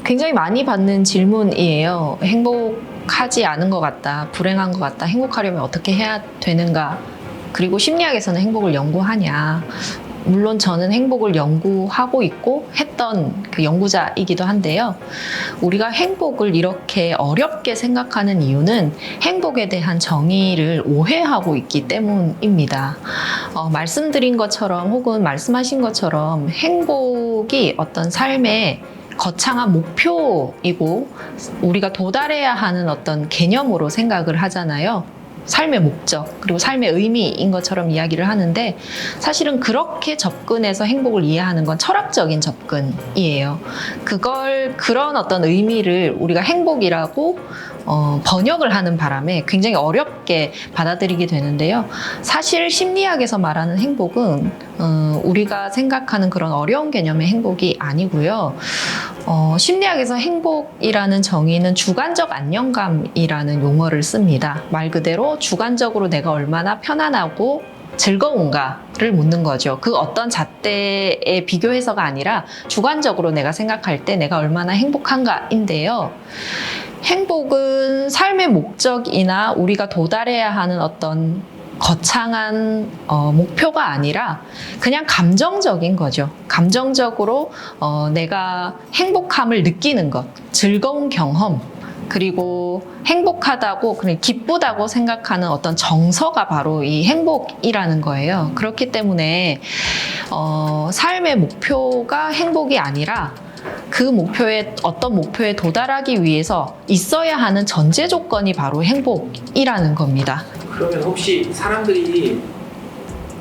굉장히 많이 받는 질문이에요. 행복하지 않은 것 같다, 불행한 것 같다, 행복하려면 어떻게 해야 되는가, 그리고 심리학에서는 행복을 연구하냐. 물론 저는 행복을 연구하고 있고 했던 그 연구자이기도 한데요. 우리가 행복을 이렇게 어렵게 생각하는 이유는 행복에 대한 정의를 오해하고 있기 때문입니다. 말씀드린 것처럼 혹은 말씀하신 것처럼 행복이 어떤 삶의 거창한 목표이고 우리가 도달해야 하는 어떤 개념으로 생각을 하잖아요. 삶의 목적, 그리고 삶의 의미인 것처럼 이야기를 하는데 사실은 그렇게 접근해서 행복을 이해하는 건 철학적인 접근이에요. 그런 어떤 의미를 우리가 행복이라고 번역을 하는 바람에 굉장히 어렵게 받아들이게 되는데요. 사실 심리학에서 말하는 행복은 우리가 생각하는 그런 어려운 개념의 행복이 아니고요. 심리학에서 행복이라는 정의는 주관적 안정감이라는 용어를 씁니다. 말 그대로 주관적으로 내가 얼마나 편안하고 즐거운가를 묻는 거죠. 그 어떤 잣대에 비교해서가 아니라 주관적으로 내가 생각할 때 내가 얼마나 행복한가인데요. 행복은 삶의 목적이나 우리가 도달해야 하는 어떤 거창한 목표가 아니라 그냥 감정적인 거죠. 감정적으로 내가 행복함을 느끼는 것, 즐거운 경험, 그리고 행복하다고, 그냥 기쁘다고 생각하는 어떤 정서가 바로 이 행복이라는 거예요. 그렇기 때문에 삶의 목표가 행복이 아니라 그 목표에, 어떤 목표에 도달하기 위해서 있어야 하는 전제 조건이 바로 행복이라는 겁니다. 그러면 혹시 사람들이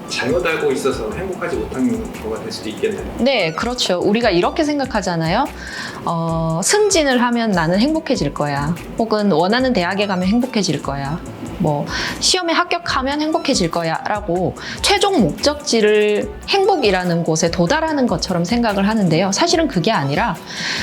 잘못 알고 있어서 행복하지 못하는 경우가 될 수도 있겠네요. 네, 그렇죠. 우리가 이렇게 생각하잖아요. 승진을 하면 나는 행복해질 거야. 혹은 원하는 대학에 가면 행복해질 거야. 뭐 시험에 합격하면 행복해질 거야 라고 최종 목적지를 행복이라는 곳에 도달하는 것처럼 생각을 하는데요. 사실은 그게 아니라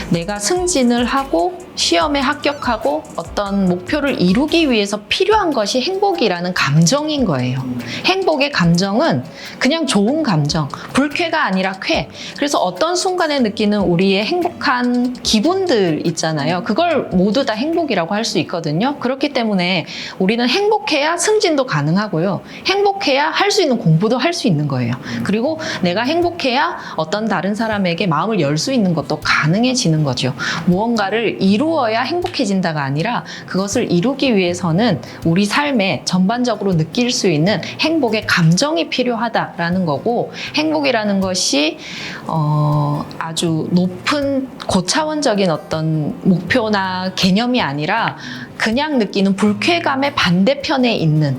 내가 승진을 하고 시험에 합격하고 어떤 목표를 이루기 위해서 필요한 것이 행복이라는 감정인 거예요. 행복의 감정은 그냥 좋은 감정, 불쾌가 아니라 쾌. 그래서 어떤 순간에 느끼는 우리의 행복한 기분들 있잖아요. 그걸 모두 다 행복이라고 할 수 있거든요. 그렇기 때문에 우리는 행복해야 승진도 가능하고요. 행복해야 할 수 있는 공부도 할 수 있는 거예요. 그리고 내가 행복해야 어떤 다른 사람에게 마음을 열 수 있는 것도 가능해지는 거죠. 무언가를 이루어야 행복해진다가 아니라 그것을 이루기 위해서는 우리 삶에 전반적으로 느낄 수 있는 행복의 감정이 필요하다라는 거고, 행복이라는 것이 아주 높은 고차원적인 어떤 목표나 개념이 아니라 그냥 느끼는 불쾌감의 반대편에 있는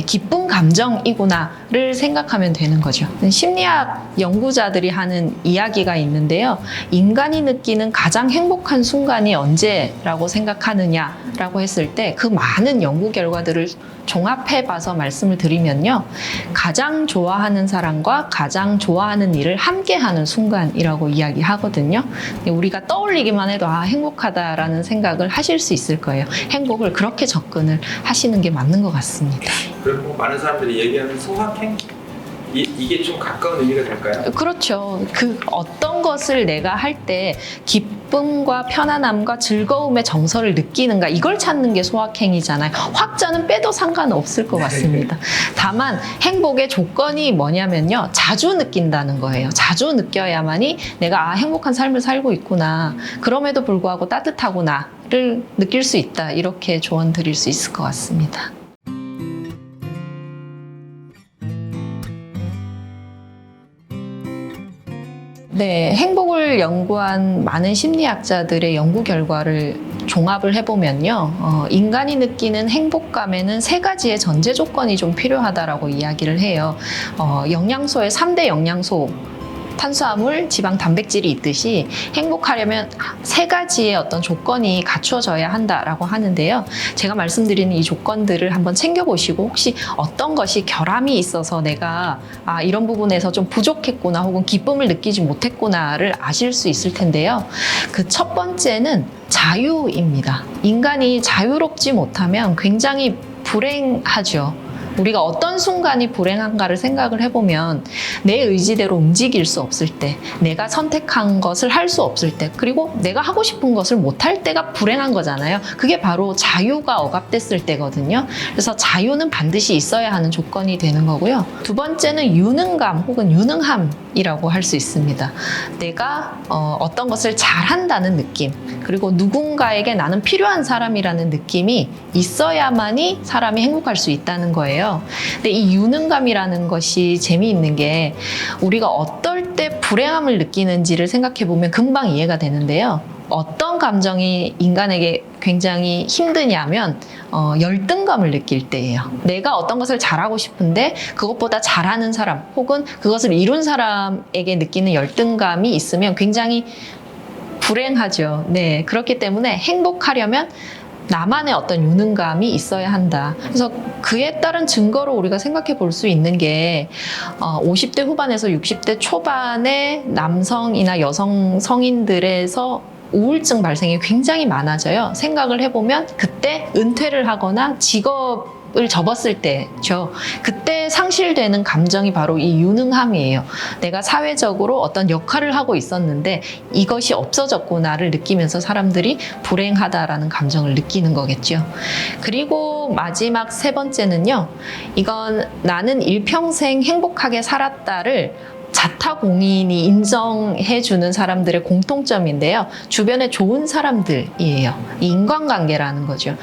기쁜 감정이구나를 생각하면 되는 거죠. 심리학 연구자들이 하는 이야기가 있는데요. 인간이 느끼는 가장 행복한 순간이 언제라고 생각하느냐라고 했을 때 그 많은 연구 결과들을 종합해봐서 말씀을 드리면요. 가장 좋아하는 사람과 가장 좋아하는 일을 함께하는 순간이라고 이야기하거든요. 우리가 떠올리기만 해도 행복하다라는 생각을 하실 수 있을 거예요. 행복을 그렇게 접근을 하시는 게 맞는 것 같습니다. 그리고 많은 사람들이 얘기하는 소확행? 이게 좀 가까운 의미가 될까요? 그렇죠. 그 어떤 것을 내가 할 때 기쁨과 편안함과 즐거움의 정서를 느끼는가, 이걸 찾는 게 소확행이잖아요. 확자는 빼도 상관없을 것 같습니다. 다만 행복의 조건이 뭐냐면요. 자주 느낀다는 거예요. 자주 느껴야만이 내가 행복한 삶을 살고 있구나, 그럼에도 불구하고 따뜻하구나를 느낄 수 있다, 이렇게 조언 드릴 수 있을 것 같습니다. 네, 행복을 연구한 많은 심리학자들의 연구 결과를 종합을 해보면요. 인간이 느끼는 행복감에는 3가지의 전제 조건이 좀 필요하다라고 이야기를 해요. 영양소의 3대 영양소, 탄수화물, 지방, 단백질이 있듯이 행복하려면 3가지의 어떤 조건이 갖추어져야 한다라고 하는데요. 제가 말씀드리는 이 조건들을 한번 챙겨보시고 혹시 어떤 것이 결함이 있어서 내가 이런 부분에서 좀 부족했구나 혹은 기쁨을 느끼지 못했구나를 아실 수 있을 텐데요. 그 첫 번째는 자유입니다. 인간이 자유롭지 못하면 굉장히 불행하죠. 우리가 어떤 순간이 불행한가를 생각을 해보면 내 의지대로 움직일 수 없을 때, 내가 선택한 것을 할 수 없을 때, 그리고 내가 하고 싶은 것을 못할 때가 불행한 거잖아요. 그게 바로 자유가 억압됐을 때거든요. 그래서 자유는 반드시 있어야 하는 조건이 되는 거고요. 두 번째는 유능감 혹은 유능함이라고 할 수 있습니다. 내가 어떤 것을 잘한다는 느낌, 그리고 누군가에게 나는 필요한 사람이라는 느낌이 있어야만이 사람이 행복할 수 있다는 거예요. 근데 이 유능감이라는 것이 재미있는 게 우리가 어떨 때 불행함을 느끼는지를 생각해 보면 금방 이해가 되는데요. 어떤 감정이 인간에게 굉장히 힘드냐면 열등감을 느낄 때예요. 내가 어떤 것을 잘하고 싶은데 그것보다 잘하는 사람 혹은 그것을 이룬 사람에게 느끼는 열등감이 있으면 굉장히 불행하죠. 네, 그렇기 때문에 행복하려면 나만의 어떤 유능감이 있어야 한다. 그래서 그에 따른 증거로 우리가 생각해 볼 수 있는 게 50대 후반에서 60대 초반의 남성이나 여성 성인들에서 우울증 발생이 굉장히 많아져요. 생각을 해보면 그때 은퇴를 하거나 직업을 접었을 때죠. 그때 상실되는 감정이 바로 이 유능함이에요. 내가 사회적으로 어떤 역할을 하고 있었는데 이것이 없어졌구나를 느끼면서 사람들이 불행하다라는 감정을 느끼는 거겠죠. 그리고 마지막 세 번째는요. 이건 나는 일평생 행복하게 살았다를 자타공인이 인정해주는 사람들의 공통점인데요. 주변에 좋은 사람들이에요. 인간관계라는 거죠.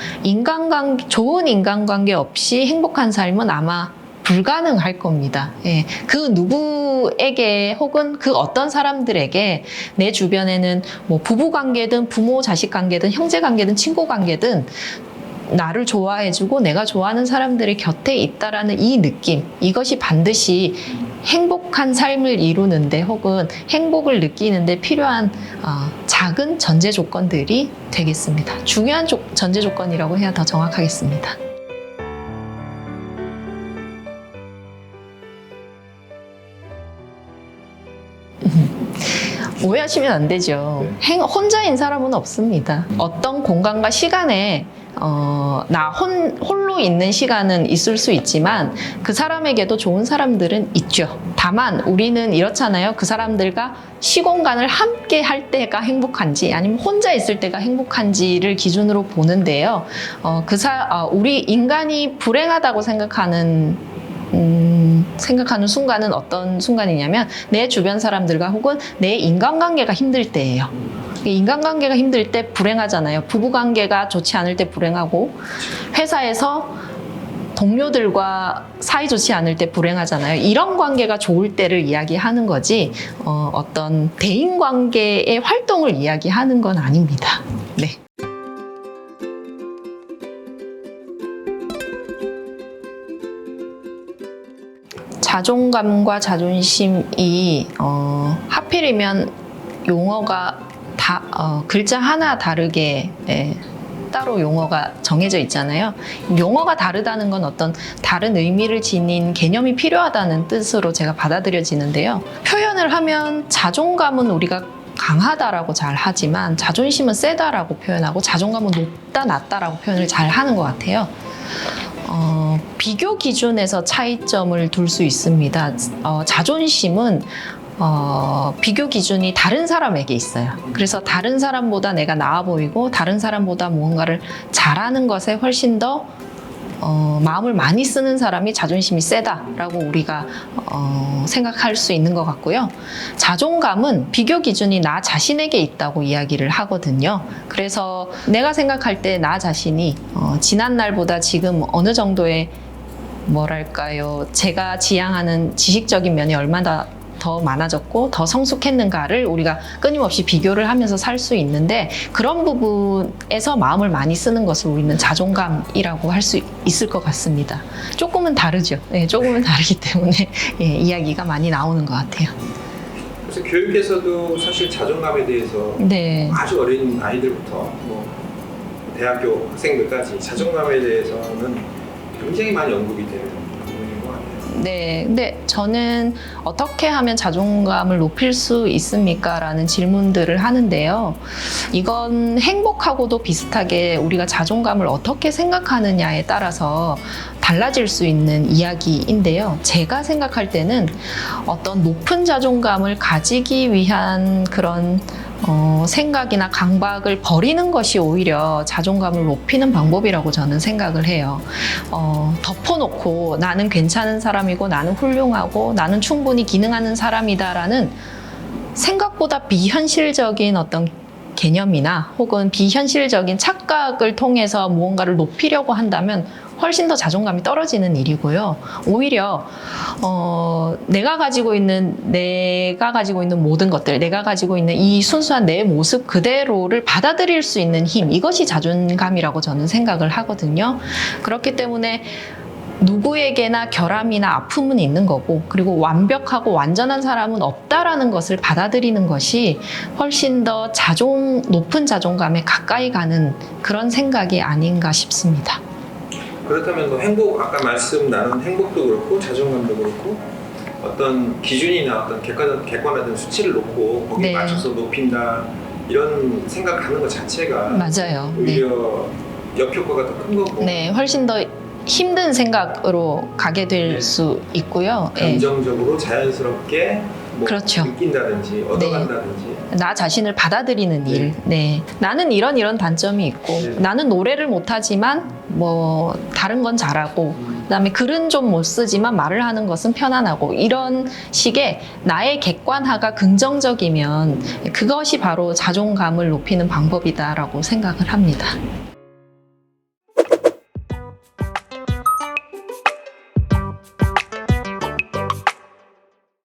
좋은 인간관계 없이 행복한 삶은 아마 불가능할 겁니다. 예, 그 누구에게 혹은 그 어떤 사람들에게 내 주변에는 뭐 부부관계든 부모 자식 관계든 형제 관계든 친구 관계든 나를 좋아해주고 내가 좋아하는 사람들이 곁에 있다라는 이 느낌, 이것이 반드시 행복한 삶을 이루는데 혹은 행복을 느끼는데 필요한 작은 전제 조건들이 되겠습니다. 중요한 전제 조건이라고 해야 더 정확하겠습니다. 오해하시면 안 되죠. 혼자인 사람은 없습니다. 어떤 공간과 시간에 나 홀로 있는 시간은 있을 수 있지만 그 사람에게도 좋은 사람들은 있죠. 다만 우리는 이렇잖아요. 그 사람들과 시공간을 함께 할 때가 행복한지 아니면 혼자 있을 때가 행복한지를 기준으로 보는데요. 우리 인간이 불행하다고 생각하는 순간은 어떤 순간이냐면 내 주변 사람들과 혹은 내 인간관계가 힘들 때예요. 인간관계가 힘들 때 불행하잖아요. 부부관계가 좋지 않을 때 불행하고 회사에서 동료들과 사이 좋지 않을 때 불행하잖아요. 이런 관계가 좋을 때를 이야기하는 거지 어떤 대인관계의 활동을 이야기하는 건 아닙니다. 네. 자존감과 자존심이 하필이면 용어가 글자 하나 다르게 따로 용어가 정해져 있잖아요. 용어가 다르다는 건 어떤 다른 의미를 지닌 개념이 필요하다는 뜻으로 제가 받아들여지는데요. 표현을 하면 자존감은 우리가 강하다라고 잘 하지만 자존심은 세다라고 표현하고 자존감은 높다 낮다라고 표현을 잘 하는 것 같아요. 비교 기준에서 차이점을 둘 수 있습니다. 자존심은 비교 기준이 다른 사람에게 있어요. 그래서 다른 사람보다 내가 나아 보이고 다른 사람보다 무언가를 잘하는 것에 훨씬 더 마음을 많이 쓰는 사람이 자존심이 세다라고 우리가 생각할 수 있는 것 같고요. 자존감은 비교 기준이 나 자신에게 있다고 이야기를 하거든요. 그래서 내가 생각할 때 나 자신이 지난 날보다 지금 어느 정도의 뭐랄까요, 제가 지향하는 지식적인 면이 얼마나 더 많아졌고 더 성숙했는가를 우리가 끊임없이 비교를 하면서 살 수 있는데 그런 부분에서 마음을 많이 쓰는 것을 우리는 자존감이라고 할 수 있을 것 같습니다. 조금은 다르죠. 네, 조금은 다르기 때문에 이야기가 많이 나오는 것 같아요. 그래서 교육에서도 사실 자존감에 대해서 네. 아주 어린 아이들부터 뭐 대학교 학생들까지 자존감에 대해서는 굉장히 많이 언급이 되는 부분인 것 같아요. 네, 근데 저는 어떻게 하면 자존감을 높일 수 있습니까? 라는 질문들을 하는데요. 이건 행복하고도 비슷하게 우리가 자존감을 어떻게 생각하느냐에 따라서 달라질 수 있는 이야기인데요. 제가 생각할 때는 어떤 높은 자존감을 가지기 위한 그런 생각이나 강박을 버리는 것이 오히려 자존감을 높이는 방법이라고 저는 생각을 해요. 덮어놓고 나는 괜찮은 사람이고 나는 훌륭하고 나는 충분히 기능하는 사람이다라는 생각보다 비현실적인 어떤 개념이나 혹은 비현실적인 착각을 통해서 무언가를 높이려고 한다면 훨씬 더 자존감이 떨어지는 일이고요. 오히려 내가 가지고 있는 모든 것들, 내가 가지고 있는 이 순수한 내 모습 그대로를 받아들일 수 있는 힘, 이것이 자존감이라고 저는 생각을 하거든요. 그렇기 때문에 누구에게나 결함이나 아픔은 있는 거고, 그리고 완벽하고 완전한 사람은 없다라는 것을 받아들이는 것이 훨씬 더 높은 자존감에 가까이 가는 그런 생각이 아닌가 싶습니다. 그렇다면 아까 말씀 나눈 행복도 그렇고 자존감도 그렇고 어떤 기준이나 어떤 객관화된 수치를 놓고 거기에 네. 맞춰서 높인다 이런 생각하는 것 자체가 맞아요. 오히려 역효과가 더 큰 거고 네, 훨씬 더 힘든 생각으로 가게 될 네. 수 있고요. 예. 감정적으로 자연스럽게 그렇죠. 느낀다든지 얻어간다든지 나 자신을 받아들이는 일. 네. 나는 이런 단점이 있고, 네. 나는 노래를 못하지만 뭐 다른 건 잘하고, 그다음에 글은 좀 못 쓰지만 말을 하는 것은 편안하고, 이런 식의 나의 객관화가 긍정적이면 그것이 바로 자존감을 높이는 방법이다라고 생각을 합니다.